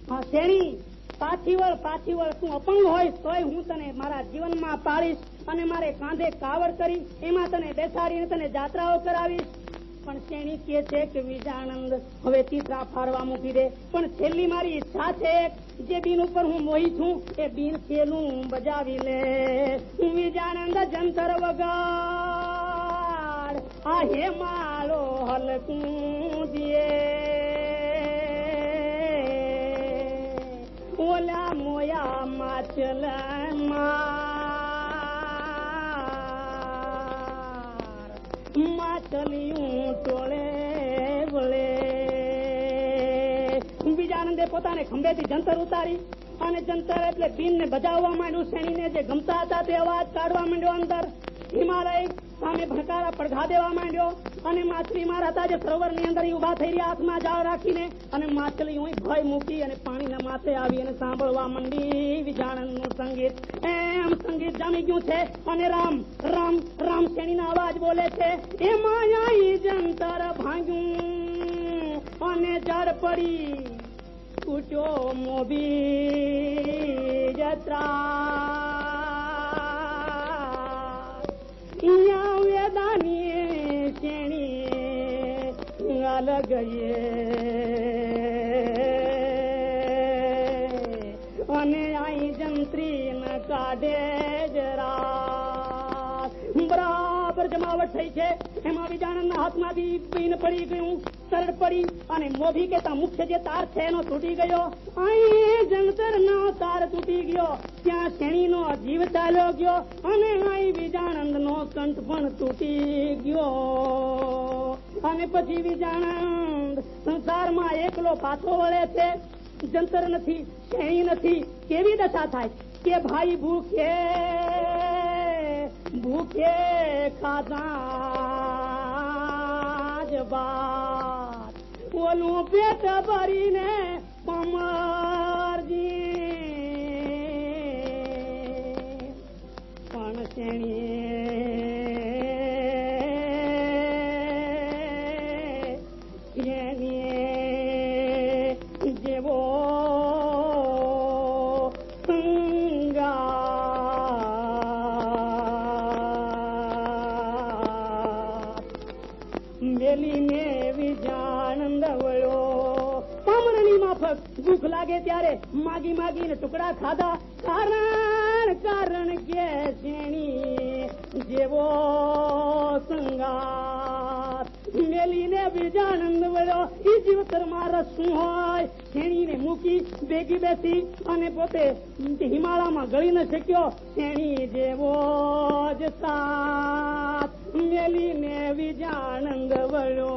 હા શેણી, પાછી વળ તું અપંગ હોય તોય હું તને મારા જીવનમાં પાળીશ અને મારે કાંધે કાવડ કરી એમાં તને બેસાડીને તને જાત્રાઓ કરાવીશ. પણ શેણી કે છે કે વિજાનંદ હવે તીસરા ફારવા મૂકી દે. પણ છેલ્લી મારી ઈચ્છા છે જે બીન ઉપર હું મોહી છું એ બીન છેલ્લું બજાવી લે. વિજાનંદ જંતર વગાડ આ હે માળો હલકું દિયે ઓલા મોયા માછલ માછલિયું ટોળે વળે. બીજાનંદે પોતાને ખંભેથી જંતર ઉતારી અને જંતર એટલે બીન ને બજાવવા માંડ્યું. શેણીને જે ગમતા હતા તે અવાજ કાઢવા માંડ્યો. અંદર હિમાલય સામે ભણકારા પડઘા દેવા માંડ્યો અને માછલી મારા હતા જે સરોવર ની અંદર ઉભા થઈ રહ્યા હાથમાં જાળ રાખીને અને માછલી ભય મૂકી અને પાણીના માથે આવી અને સાંભળવા માંડી વિજાણન નું સંગીત. એમ સંગીત જામી ગયું છે અને રામ રામ રામ શેણીના અવાજ બોલે છે. એમાં આઈ જંતર ભાંગ્યું અને જળ પડી તૂટ્યો મોભી જત્રા વેદાની શેણી અલગ અને આઈ જંત્રી ન કાઢે જરા. બરાબર જમાવટ થઈ છે. એમાં વિજાનંદના હાથમાંથી પીન પડી ગયું, સરળ પડી અને મોભી કેતા મુખ્ય જે તાર છે એનો તૂટી ગયો. અહીં જંતર નો તાર તૂટી ગયો, ત્યાં શેણી નો જીવ ચાલ્યો ગયો અને અહીં વિજાનંદ નો કંઠ પણ તૂટી ગયો. અને પછી વિજાનંદ સંસારમાં એકલો પાછો વળે છે. જંતર નથી, શેણી નથી. કેવી દશા થાય કે ભાઈ ભૂખે ખાધા જ બાત ઓલું પેટ ભરીને પમરજી પણ શેણી જેવો મેલીને વિજાનંદ વળ્યો. પામરની માફક ભૂખ લાગે ત્યારે માગી માગીને ટુકડા ખાધા. કારણ કે શેણી જેવો સંગાત મેલીને વિજાનંદ વળ્યો. એ જીવતરમાં રસ શું હોય. શેણીને મૂકી ભેગી બેસી અને પોતે હિમાલયમાં ગળી ન શક્યો. શેણી જેવો જ સાથ મેલીને વિજાનંદ વળ્યો.